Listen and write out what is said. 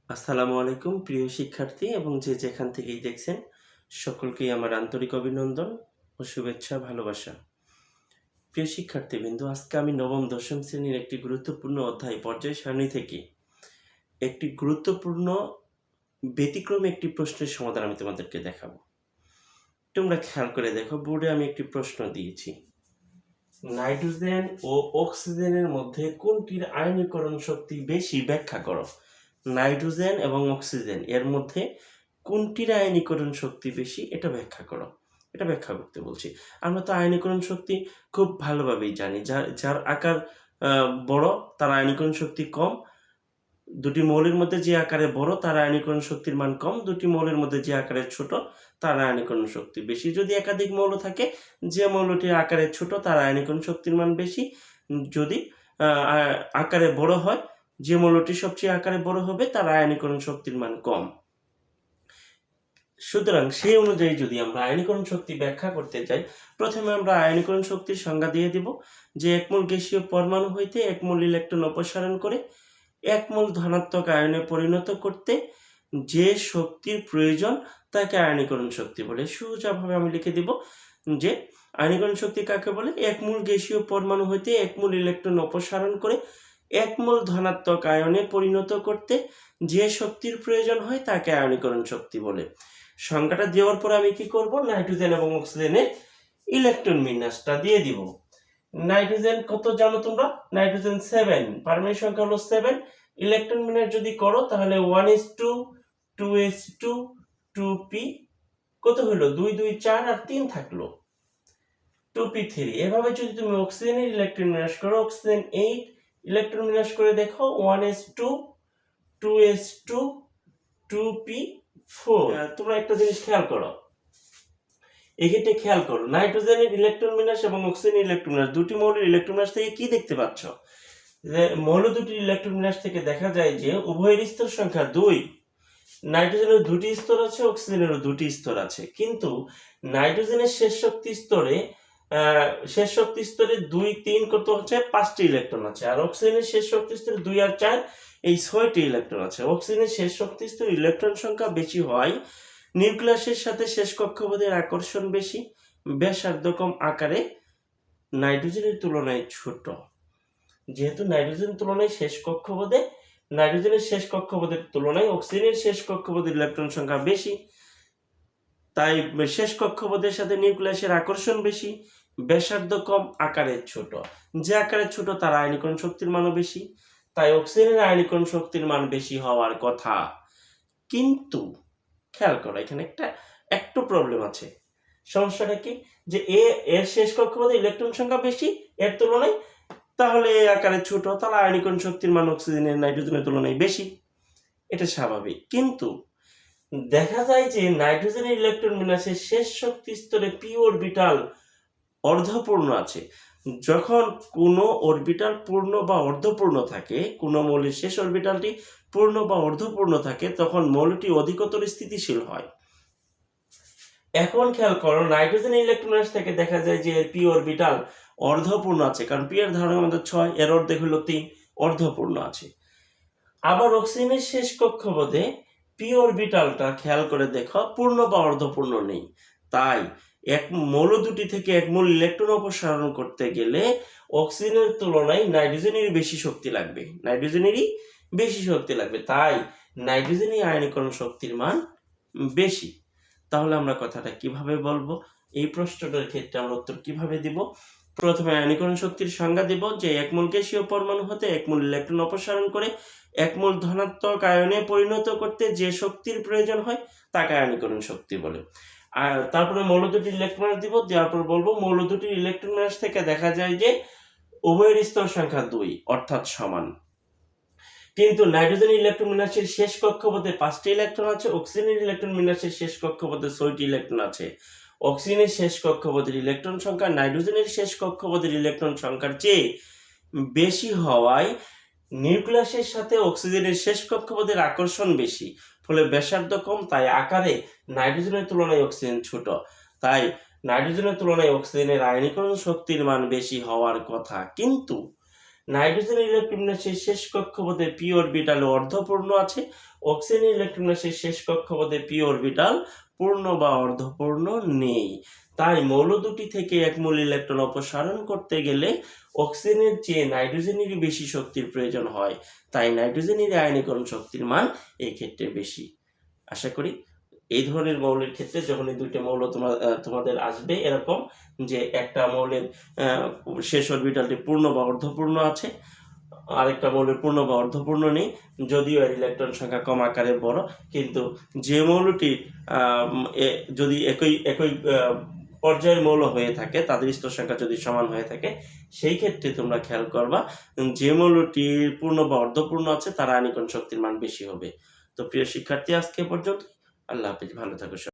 আসসালামু আলাইকুম প্রিয় শিক্ষার্থী এবং যে যেখান থেকেই দেখছেন সকলকেই আমার আন্তরিক অভিনন্দন ও শুভেচ্ছা ভালোবাসা। প্রিয় শিক্ষার্থীবৃন্দ, আজকে আমি নবম দশম শ্রেণীর একটি গুরুত্বপূর্ণ অধ্যায় পর্যায় সারণী থেকে একটি গুরুত্বপূর্ণ ব্যতিক্রমী একটি প্রশ্নের সমাধান আমি তোমাদেরকে দেখাবো। তোমরা খেয়াল করে দেখো, বোর্ডে আমি একটি প্রশ্ন দিয়েছি। নাইট্রোজেন ও অক্সিজেনের মধ্যে কোনটির আয়নীকরণ শক্তি বেশি ব্যাখ্যা করো। নাইট্রোজেন এবং অক্সিজেন এর মধ্যে কোনটির আয়নীকরণ শক্তি বেশি এটা ব্যাখ্যা করো। এটা ব্যাখ্যা করতে বলছি। আমরা তো আয়নীকরণ শক্তি খুব ভালোভাবেই জানি। যার আকার বড় তার আয়নীকরণ শক্তি কম। দুটি মৌলের মধ্যে যে আকারে বড় তার আয়নীকরণ শক্তির মান কম, দুটি মৌলের মধ্যে যে আকারে ছোট তার আয়নীকরণ শক্তি বেশি। যদি একাধিক মৌল থাকে, যে মৌলটির আকারে ছোট তার আয়নীকরণ শক্তির মান বেশি। যদি আকারে বড় হয়, যে মৌলটি সবচেয়ে আকারে বড় হবে তার আয়নীকরণ শক্তির মান কম। সুতরাং সেই অনুযায়ী যদি আমরা আয়নীকরণ শক্তি ব্যাখ্যা করতে চাই, প্রথমে আমরা আয়নীকরণ শক্তির সংজ্ঞা দিয়ে দিব যে এক মোল গ্যাসীয় পরমাণু হইতে এক মোল ইলেকট্রন অপসারণ করে এক মোল ধনাত্মক আয়নে পরিণত করতে যে শক্তির প্রয়োজন তাকে আয়নীকরণ শক্তি বলে। সোজাভাবে আমি লিখে দিব যে আয়নীকরণ শক্তি কাকে বলে? এক মোল গ্যাসীয় পরমাণু হইতে এক মোল ইলেকট্রন অপসারণ করে এক মোল ধনাত্মক আয়নে পরিণত করতে যে শক্তির প্রয়োজন হয় তাকে আয়নীকরণ শক্তি বলে। সংখ্যাটা দেওয়ার পর আমি কি করব? নাইট্রোজেন এবং অক্সিজেনের ইলেকট্রন বিন্যাসটা দিয়ে দিব। নাইট্রোজেন কত জানো তোমরা? নাইট্রোজেন 7, পারমাণবিক সংখ্যা হলো 7। ইলেকট্রন বিন্যাস যদি করো তাহলে 1s2 2s2 2p কত হলো? 2 2 4 আর 3 থাকলো 2p3। এভাবে যদি তুমি অক্সিজেনের ইলেকট্রন বিন্যাস করো, অক্সিজেন 8, ইলেকট্রন বিন্যাস করে দেখো 1s2 2s2 2p4। তোমরা একটা জিনিস খেয়াল করো, এক্ষেত্রে খেয়াল করো নাইট্রোজেনের ইলেকট্রন বিন্যাস এবং অক্সিজেনের ইলেকট্রন বিন্যাস, দুটি মৌলের ইলেকট্রন বিন্যাস থেকে কি দেখতে পাচ্ছ? যে মৌল দুটির ইলেকট্রন বিন্যাস থেকে দেখা যায় যে উভয়ের স্তর সংখ্যা 2। নাইট্রোজেনের দুটি স্তর আছে, অক্সিজেনেরও দুটি স্তর আছে, কিন্তু নাইট্রোজেনের শেষ শক্তি স্তরে 2 3 কত হচ্ছে 5টি ইলেকট্রন আছে, আর অক্সিজেনের শেষ শক্তি স্তরে 2 আর 4 এই 6টি ইলেকট্রন আছে। অক্সিজেনের শেষ শক্তি স্তরে ইলেকট্রন সংখ্যা বেশি হয়, নিউক্লিয়াসের সাথে শেষ কক্ষপথের আকর্ষণ বেশি, ব্যাসার্ধ কম, আকারে নাইট্রোজেনের তুলনায় ছোট। যেহেতু নাইট্রোজেনের শেষ কক্ষপথের তুলনায় অক্সিজেনের শেষ কক্ষপথের ইলেকট্রন সংখ্যা বেশি, তাই শেষ কক্ষপথের সাথে নিউক্লিয়াসের আকর্ষণ বেশি, ব্যাসার্ধ কম, আকারে ছোট। যে আকারে ছোট তার আয়নীকরণ শক্তির মানও বেশি, তাই অক্সিজেনের আয়নীকরণ শক্তির মান বেশি হওয়ার কথা। কিন্তু খেয়াল করো, এখানে একটু প্রবলেম আছে। সমস্যাটা কি? যে এর শেষ কক্ষপথে ইলেকট্রন সংখ্যা বেশি এর তুলনায়, তাহলে আকারে ছোট, তাহলে আয়নীকরণ শক্তির মান অক্সিজেনের নাইট্রোজেনের তুলনায় বেশি, এটা স্বাভাবিক। কিন্তু দেখা যায় যে নাইট্রোজেনের ইলেকট্রন বিন্যাসের শেষ শক্তি স্তরে পি অরবিটাল অর্ধপূর্ণ আছে। যখন কোনো অরবিটাল পূর্ণ বা অর্ধপূর্ণ থাকে, কোনো মৌলের শেষ অরবিটালটি পূর্ণ বা অর্ধপূর্ণ থাকে, তখন মৌলটি অধিকতর স্থিতিশীল হয়। এখন খেয়াল করো, নাইট্রোজেনের ইলেকট্রন বিন্যাস থেকে দেখা যায় যে পি অরবিটাল অর্ধপূর্ণ আছে, কারণ পি এর ধারণের মধ্যে 6, এর অর্ধেক হলো 3, অর্ধপূর্ণ আছে। আবার অক্সিজেনের শেষ কক্ষপথে পি অরবিটালটা খেয়াল করে দেখো পূর্ণ বা অর্ধপূর্ণ নেই। তাই এক মৌল দুটি থেকে এক মোল ইলেকট্রন অপসারণ করতে গেলে অক্সিজেনের তুলনায় নাইট্রোজেনেরই বেশি শক্তি লাগবে, তাই নাইট্রোজেনের আয়নীকরণ শক্তির মান বেশি। তাহলে আমরা কথাটা কিভাবে বলবো? এই প্রশ্নটার ক্ষেত্রে আমরা উত্তর কিভাবে দিব? প্রথমে আয়নীকরণ শক্তির সংজ্ঞা দিব যে এক মোল গ্যাসীয় পরমাণু হতে এক মোল ইলেকট্রন অপসারণ করে এক মোল ধনাত্মক আয়নে পরিণত করতে যে শক্তির প্রয়োজন হয় তাকে আয়নীকরণ শক্তি বলে। আর তারপরে মৌল দুটির ইলেকট্রন দিব, দেওয়ার পর বলবো মৌল দুটির ইলেকট্রন বিন্যাস থেকে দেখা যায় যে উভয়ের স্তর সংখ্যা 2 অর্থাৎ সমান। কিন্তু নাইট্রোজেনের ইলেকট্রন বিন্যাসের শেষ কক্ষপথে 5টি ইলেকট্রন আছে, অক্সিজেনের ইলেকট্রন বিন্যাসের শেষ কক্ষপথে 6টি ইলেকট্রন আছে। অক্সিজেনের শেষ কক্ষপথের ইলেকট্রন সংখ্যা নাইট্রোজেনের শেষ কক্ষপথের ইলেকট্রন সংখ্যার চেয়ে বেশি হওয়ায় নিউক্লিয়াসের সাথে অক্সিজেনের শেষ কক্ষপথের আকর্ষণ বেশি, ফলে ব্যাসার্ধ কম, তাই আকারে নাইট্রোজেনের তুলনায় অক্সিজেন ছোট। তাই নাইট্রোজেনের তুলনায় অক্সিজেনের আয়নীকরণ শক্তির মান বেশি হওয়ার কথা। কিন্তু নাইট্রোজেনের ইলেকট্রন বিন্যাসের শেষ কক্ষপথে পি অরবিটাল অর্ধপূর্ণ আছে, অক্সিজেনের ইলেকট্রন বিন্যাসের শেষ কক্ষপথে পি অরবিটাল পূর্ণ বা অর্ধপূর্ণ নেই। তাই মৌল দুটি থেকে এক মূল ইলেকট্রন অপসারণ করতে গেলে অক্সিজেনের চেয়ে নাইট্রোজেনেরই বেশি শক্তির প্রয়োজন হয়, তাই নাইট্রোজেনের আয়নীকরণ শক্তির মান এই ক্ষেত্রে বেশি। আশা করি এই ধরনের মৌলের ক্ষেত্রে যখন এই দুইটা মৌল তোমাদের আসবে এরকম যে একটা মৌলের শেষ অরবিটালটি পূর্ণ বা অর্ধপূর্ণ আছে, আরেকটা মৌলের পূর্ণ বা অর্ধপূর্ণ নেই, যদিও এর ইলেকট্রন সংখ্যা কম আকারে বড়, কিন্তু যে মৌলটি যদি একই পর্যায়ের মৌল হয়ে থাকে, তাদের স্তর সংখ্যা যদি সমান হয়ে থাকে, সেই ক্ষেত্রে তোমরা খেয়াল করবা যে মৌলটি পূর্ণ বা অর্ধপূর্ণ আছে তার আয়নীকরণ শক্তির মান বেশি হবে। তো প্রিয় শিক্ষার্থী, আজকে পর্যন্ত। আল্লাহ হাফিজ, ভালো থাকো।